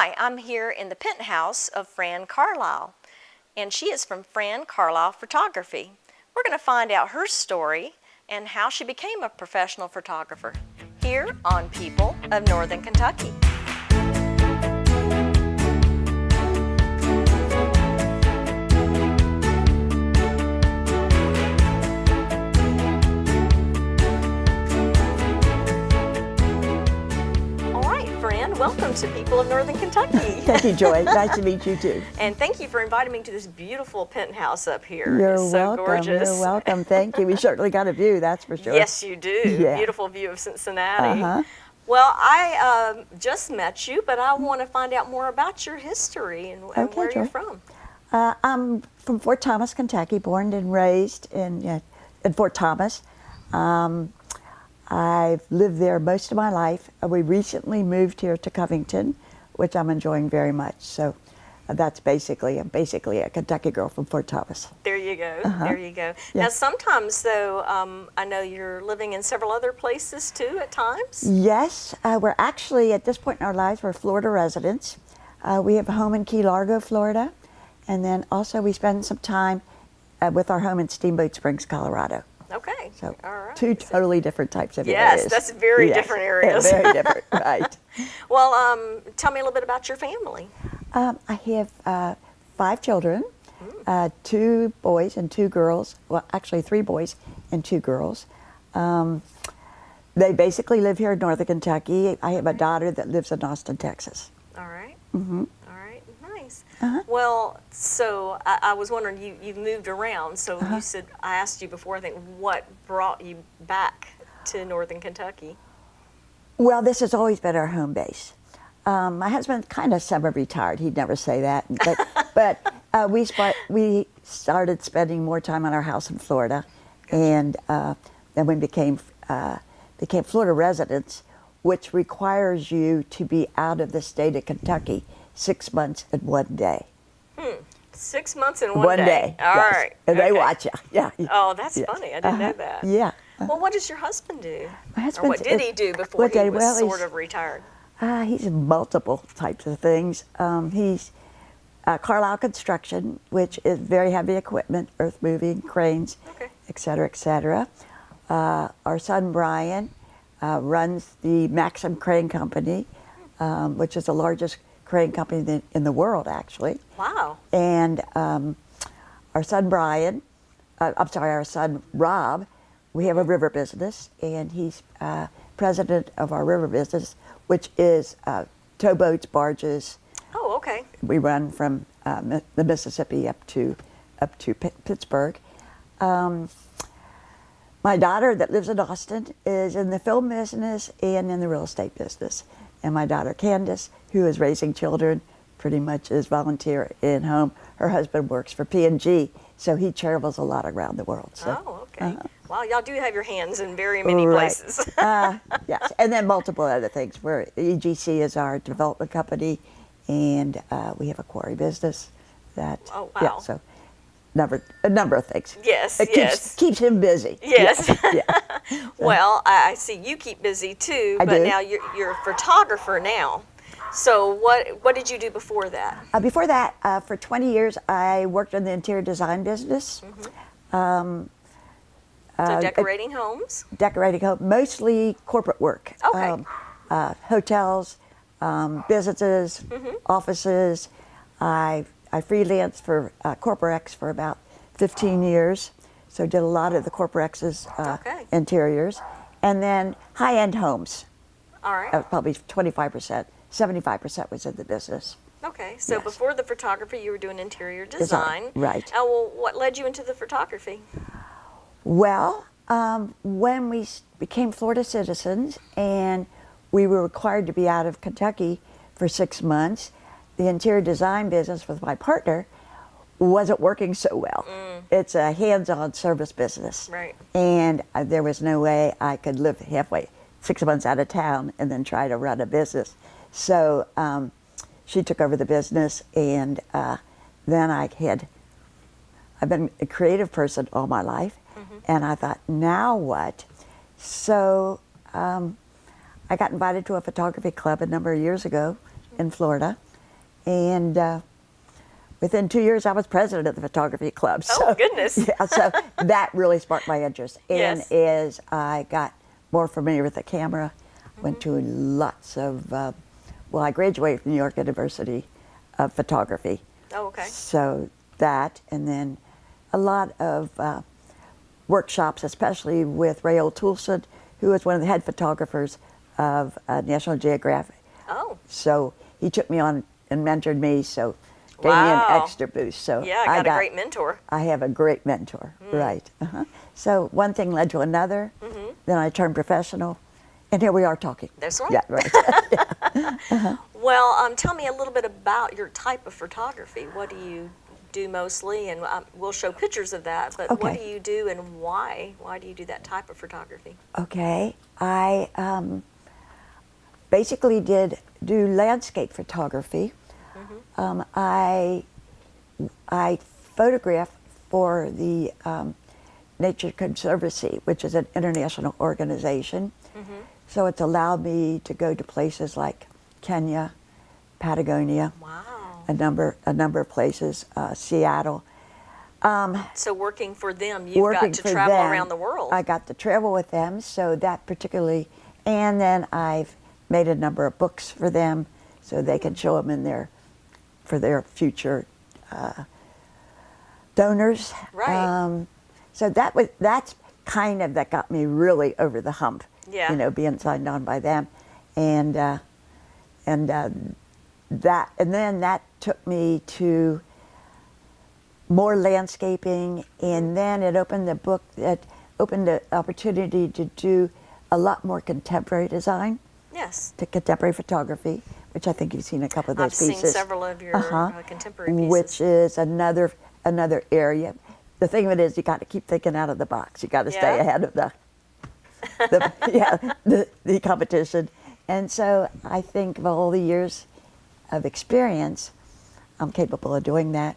Hi, I'm here in the penthouse of Fran Carlisle, and she is from Fran Carlisle Photography. We're going to find out her story and how she became a professional photographer here on People of Northern Kentucky. Welcome to People of Northern Kentucky. Thank you, Joy. Nice to meet you too. And thank you for inviting me to this beautiful penthouse up here. You're it's so welcome. gorgeous. You're welcome. Thank you. We certainly got a view, that's for sure. Yes, you do. Yeah. Beautiful view of Cincinnati. Well, I just met you, but I want to find out more about your history and where Joy. you're from. I'm from Fort Thomas, Kentucky, born and raised in Fort Thomas. I've lived there most of my life. We recently moved here to Covington, which I'm enjoying very much. So that's basically a Kentucky girl from Fort Thomas. There you go. There you go. Yeah. Now, sometimes, though, I know you're living in several other places, too, at times? Yes. We're actually, at this point in our lives, we're Florida residents. We have a home in Key Largo, Florida. And then also we spend some time with our home in Steamboat Springs, Colorado. Okay. So all right. Two totally different types of areas. Yes, that's very different areas. Very different, right. Well, tell me a little bit about your family. I have 5 children, 2 boys and 2 girls. Well, actually 3 boys and 2 girls. They basically live here in Northern Kentucky. I have a daughter that lives in Austin, Texas. All right. Mm-hmm. All right. Nice. Well, so I was wondering, you've moved around. So you said, I asked you before, I think, what brought you back to Northern Kentucky? Well, this has always been our home base. My husband's kind of semi-retired. He'd never say that, but we started spending more time on our house in Florida, and then we became Florida residents, which requires you to be out of the state of Kentucky 6 months and 1 day. 6 months and one day. All yes. right. And they watch you. Yeah. Oh, that's funny. I didn't know that. Yeah. Well, what does your husband do? My husband. Or what did he do before he was sort of retired? He's multiple types of things. He's Carlisle Construction, which is very heavy equipment, earth moving, cranes, et cetera, et cetera. Our son Brian runs the Maxim Crane Company, which is the largest crane company in the world, actually. Wow. And our son our son Rob, we have a river business, and he's president of our river business, which is towboats, barges. Oh, okay. We run from the Mississippi up to Pittsburgh. My daughter that lives in Austin is in the film business and in the real estate business. And my daughter Candace, who is raising children, pretty much is volunteer in home. Her husband works for P&G, so he travels a lot around the world. So. Oh, okay. Wow, y'all do have your hands in very many places. Yes, and then multiple other things. EGC is our development company, and we have a quarry business. Oh, wow. Yeah, so a number of things. Yes, It keeps him busy. Yes. Yeah. Well, I see you keep busy too, but now you're a photographer now. So what did you do before that? Before that, for 20 years, I worked in the interior design business. So decorating homes? Decorating homes, mostly corporate work. Okay. Hotels, businesses, offices. I freelanced for CorporEx for about 15 years, so did a lot of the CorporEx's interiors. And then high-end homes. All right. Probably 25%, 75% was in the business. Okay, so before the photography, you were doing interior design. Right. Well, what led you into the photography? Well, when we became Florida citizens and we were required to be out of Kentucky for 6 months, the interior design business with my partner wasn't working so well. It's a hands-on service business. Right. And there was no way I could live halfway, 6 months out of town and then try to run a business. So she took over the business, and then I've been a creative person all my life, and I thought, now what? So I got invited to a photography club a number of years ago in Florida, And within 2 years, I was president of the photography club. So, Oh, goodness. Yeah, so that really sparked my interest. And Yes. as I got more familiar with the camera, went to lots of, I graduated from New York University of photography. Oh, okay. So that, and then a lot of workshops, especially with Raoul Toulson, who was one of the head photographers of National Geographic. Oh. So he took me on and mentored me, so gave me Wow. an extra boost. So Yeah, I got a great mentor. I have a great mentor, right. So one thing led to another, then I turned professional, and here we are talking. That's right. Yeah, right. Well, tell me a little bit about your type of photography. What do you do mostly? And we'll show pictures of that, but what do Okay. you do and why? Why do you do that type of photography? Okay, I basically did do landscape photography. I photograph for the Nature Conservancy, which is an international organization. So it's allowed me to go to places like Kenya, Patagonia, Wow. a number of places, Seattle. So working for them, you've Working got to for travel them, around the world. I got to travel with them, so that particularly, and then I've made a number of books for them, so they can show them for their future donors. Right. So that's kind of that got me really over the hump. Yeah. You know, being signed on by them, and then that took me to more landscaping, and then it opened the opportunity to do a lot more contemporary design, Yes. to contemporary photography, which I think you've seen a couple of those I've pieces. seen several of your contemporary pieces. Which is another area. The thing of it is, you got to keep thinking out of the box. You got to stay Yeah. ahead of the competition. And so I think of all the years of experience, I'm capable of doing that.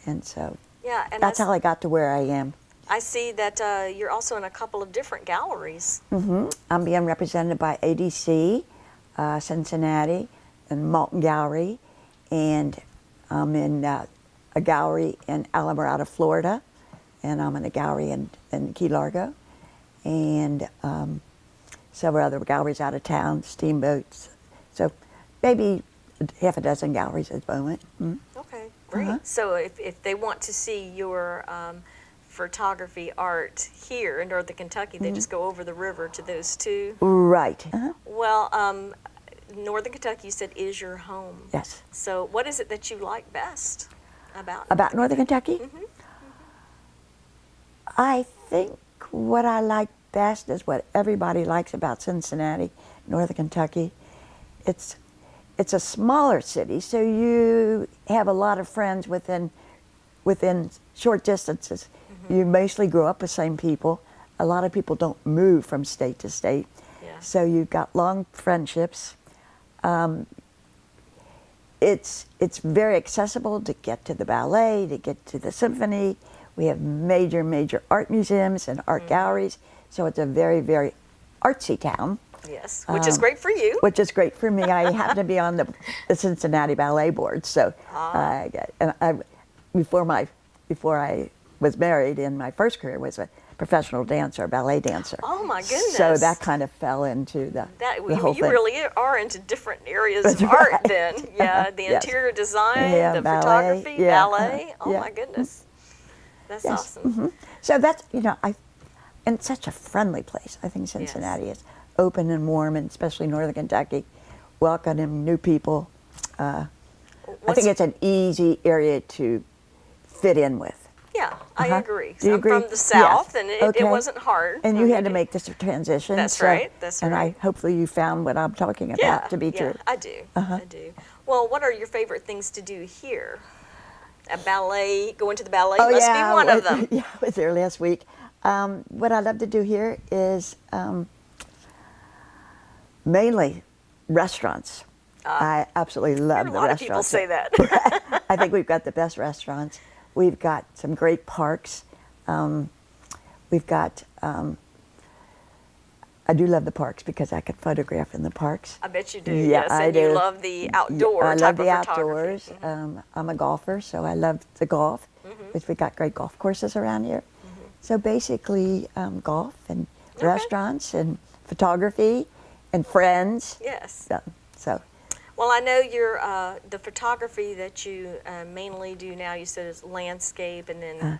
And so Yeah, and that's how I got to where I am. I see that you're also in a couple of different galleries. I'm being represented by ADC, Cincinnati, and Malton Gallery, and I'm in a gallery in Alamorada, Florida, and I'm in a gallery in Key Largo, and several other galleries out of town, steamboats. So maybe half a dozen galleries at the moment. Okay, great. So if they want to see your photography art here in Northern Kentucky, they just go over the river to those two. Right. Well, Northern Kentucky, you said, is your home. Yes. So what is it that you like best about Northern Kentucky? I think what I like best is what everybody likes about Cincinnati, Northern Kentucky. It's a smaller city, so you have a lot of friends within short distances. You mostly grow up with the same people. A lot of people don't move from state to state. Yeah. So you've got long friendships. It's very accessible to get to the ballet, to get to the symphony. We have major art museums and art galleries. So it's a very, very artsy town. Yes, which is great for you. Which is great for me. I happen to be on the Cincinnati Ballet Board. So before I was married, in my first career was a professional dancer, a ballet dancer. Oh my goodness. So that kind of fell into the whole you thing. really are into different areas That's of art right. then. Yeah, the Yes. interior design, Yeah, the ballet, photography, yeah, ballet. Oh yeah. my goodness. That's Yes. awesome. So that's, and such a friendly place. I think Cincinnati is open and warm, and especially Northern Kentucky, welcoming new people. I think it's an easy area to fit in with. Yeah, I agree. Do you I'm agree? from the South, Yes. and it Okay. wasn't hard. And you had to make this transition. That's so- right, that's And right. hopefully you found what I'm talking about to be true. I do. I do. Well, what are your favorite things to do here? A ballet, going to the ballet must be one of them. Yeah, I was there last week. What I love to do here is mainly restaurants. I absolutely love A the lot of people restaurants. say that. I think we've got the best restaurants. We've got some great parks. We've got a I do love the parks because I could photograph in the parks. I bet you do. Yeah, yes, I and do. you love the outdoor I type love the of photography. outdoors. I'm a golfer, so I love the golf, which we got great golf courses around here. So basically, golf and restaurants and photography and friends. Yes. So Well, I know the photography that you mainly do now, you said is landscape and then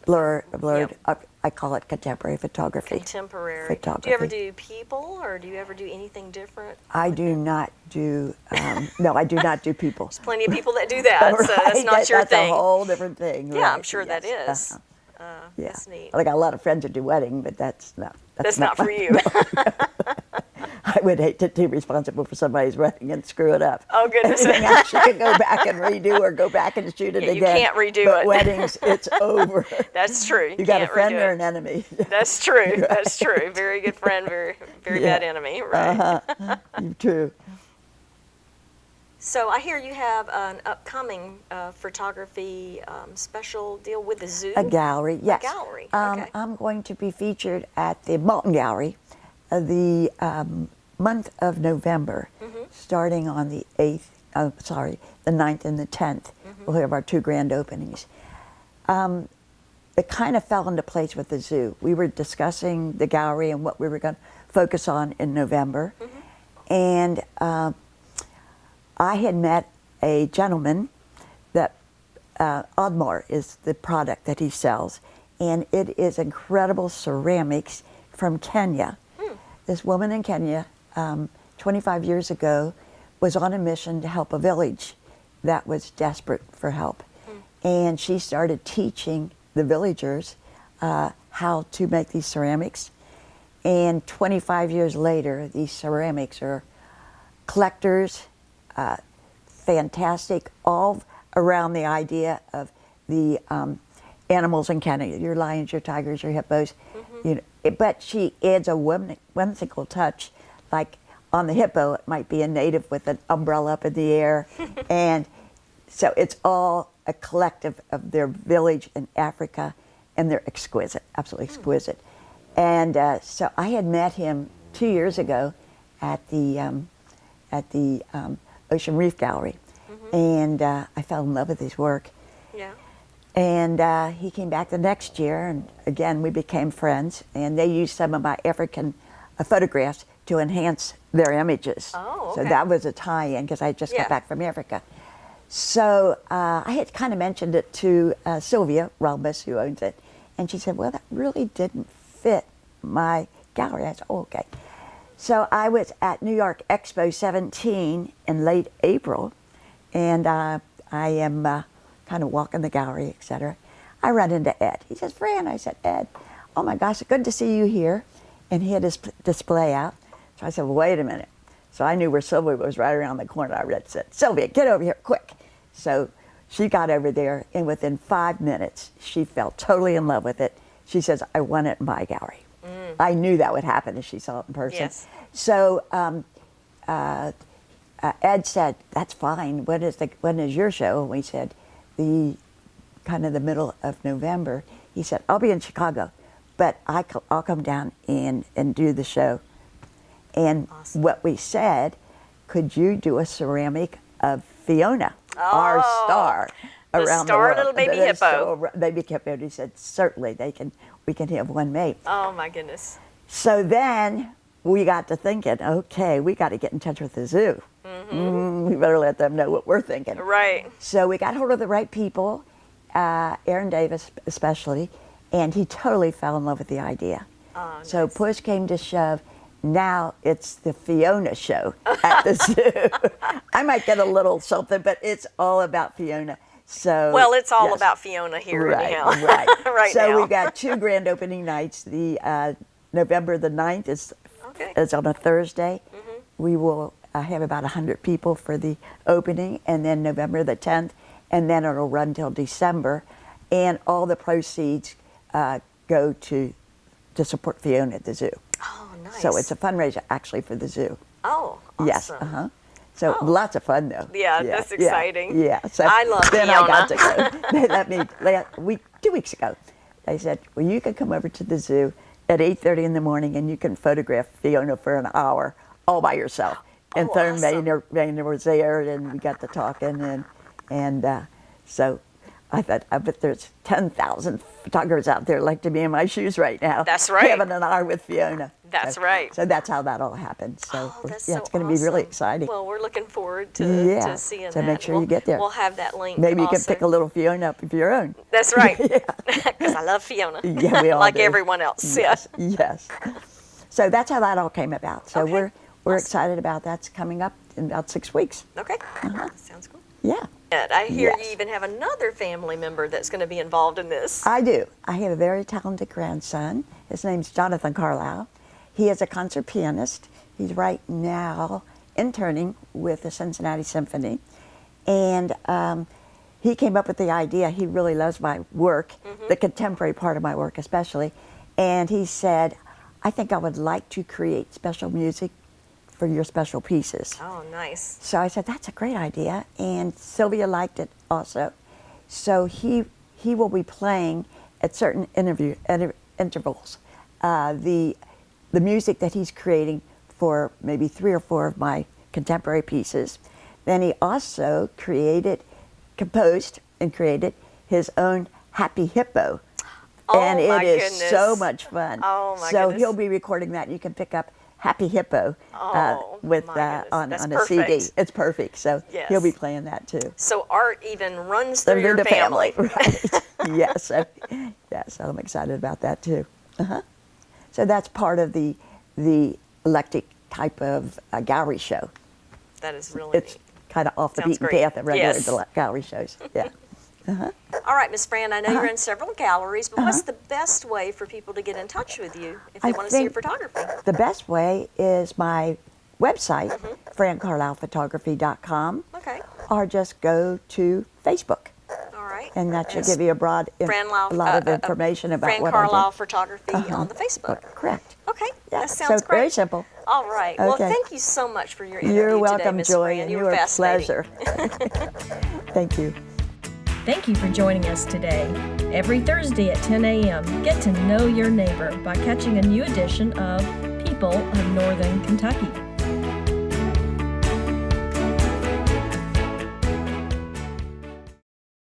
blurred. Yep. I call it contemporary photography. contemporary. Photography. Do you ever do people or do you ever do anything different? I do not do. No, I do not do people. There's plenty of people that do that, so that's not your that's thing. a whole different thing. Yeah, right. I'm sure that Yes. is. Yeah. That's neat. I got a lot of friends that do wedding, but that's That's not for you. I would hate to be responsible for somebody's wedding and screw it up. Oh, goodness. Anything else you can go back and redo or go back and shoot it Yeah, again. you can't redo but it. Weddings, it's over. That's true. You got a can't friend redo or it. an enemy. That's true. That's true. Very good friend, very Yeah. bad enemy. Right. True. So I hear you have an upcoming photography special deal with the zoo. A gallery, yes. A gallery. Okay. I'm going to be featured at the Malton Gallery the month of November, starting on the 8th, the 9th and the 10th. We'll have our two grand openings. It kind of fell into place with the zoo. We were discussing the gallery and what we were going to focus on in November. And I had met a gentleman that Oddmar is the product that he sells, and it is incredible ceramics from Kenya. This woman in Kenya, 25 years ago, was on a mission to help a village that was desperate for help. And she started teaching the villagers how to make these ceramics. And 25 years later, these ceramics are collectors, fantastic, all around the idea of the animals in Canada, your lions, your tigers, your hippos. You know, but she adds a whimsical touch, like on the hippo, it might be a native with an umbrella up in the air. And so it's all a collective of their village in Africa, and they're exquisite, absolutely exquisite. And so I had met him 2 years ago at the Ocean Reef Gallery, and I fell in love with his work. Yeah. And he came back the next year, and again we became friends. And they used some of my African photographs to enhance their images. Oh, So okay. that was a tie-in because I just Yeah. got back from Africa. So I had kind of mentioned it to Sylvia Ralbus, who owns it, and she said, "Well, that really didn't fit my gallery." I said, "Oh, okay." So I was at New York Expo 17 in late April, and I am kind of walking the gallery, etc. I run into Ed. He says, "Fran," I said, "Ed, oh my gosh, good to see you here." And he had his display out. So I said, "Well, wait a minute." So I knew where Sylvia was, right around the corner. I said, "Sylvia, get over here quick." So she got over there, and within 5 minutes, she fell totally in love with it. She says, "I want it in my gallery." I knew that would happen as she saw it in person. Yes. So Ed said, "That's fine. When is your show?" And we said, the middle of November. He said, "I'll be in Chicago, but I'll come down and do the show." And Awesome. what we said, could you do a ceramic of Fiona, our star, the around star the world? little baby The hippo. baby hippo. And he said, "Certainly, we can have one made." Oh my goodness. So then we got to thinking, okay, we got to get in touch with the zoo. We better let them know what we're thinking. Right. So we got hold of the right people, Aaron Davis especially, and he totally fell in love with the idea. Oh, So nice. push came to shove. Now it's the Fiona show at the zoo. I might get a little something, but it's all about Fiona. So Well, it's all yes. about Fiona here Right, anyhow. right. Right so now. we got two grand opening nights. The November the 9th is Okay. on a Thursday. We will have about 100 people for the opening, and then November the 10th, and then it'll run till December, and all the proceeds go to support Fiona at the zoo. Oh, nice. So it's a fundraiser actually for the zoo. Oh, awesome. Yes. So Oh. lots of fun though. Yeah, that's exciting. Yeah. So I love then Fiona. I got to go. They let me 2 weeks ago. They said, "Well, you can come over to the zoo at 8:30 in the morning, and you can photograph Fiona for an hour all by yourself. And Oh, Thurman awesome. Maynard was there, and we got to talking, and so I thought, I bet there's 10,000 photographers out there like to be in my shoes right now. That's right. Having an hour with Fiona. That's So- right. So that's how that all happened. So Oh, that's yeah, so it's going to be really awesome. exciting. Well, we're looking forward to seeing so that. make sure you get there. We'll have that link. Maybe you can also. pick a little Fiona up of your own. That's right. Because I love Fiona. Yeah, we all like do. everyone else. Yes, yes. So that's how that all came about. So Okay. we're Awesome. excited about that's coming up in about 6 weeks. Yeah. Okay. Sounds cool. Yeah, And I hear Yes. you even have another family member that's going to be involved in this. I do. I have a very talented grandson. His name's Jonathan Carlisle. He is a concert pianist. He's right now interning with the Cincinnati Symphony. And he came up with the idea. He really loves my work, the contemporary part of my work especially. And he said, I think I would like to create special music for your special pieces. Oh, nice. So I said, that's a great idea. And Sylvia liked it also. So he will be playing at certain intervals the music that he's creating for maybe 3 or 4 of my contemporary pieces. Then he also composed and created his own Happy Hippo. Oh, And it my is goodness. so much fun. Oh, my so goodness. he'll be recording that. You can pick up Happy Hippo Oh, with my goodness. on That's a CD. perfect. It's perfect. So Yes. he'll be playing that too. So art even runs through They're your the family. right? Yes. So I'm excited about that too. So that's part of the eclectic type of gallery show. That is really It's neat. kind of off the Sounds beaten great. path of regular Yes. gallery shows. Yeah. All right, Ms. Fran, I know Uh-huh. you're in several galleries, but what's the best way for people to get in touch with you if they I want to see your think photography? The best way is my website, Mm-hmm. francarlislephotography.com, Okay. or just go to Facebook. All right. And that should Yes. give you a lot of information about Fran what Carlisle I do. Photography on the Facebook. Correct. Okay, Yeah. that sounds so great. very simple. All right. Well, Okay. thank you so much for your interview You're today, welcome, Ms. Joy, Fran. and You you were were a fascinating. pleasure. Thank you. Thank you for joining us today. Every Thursday at 10 a.m., get to know your neighbor by catching a new edition of People of Northern Kentucky.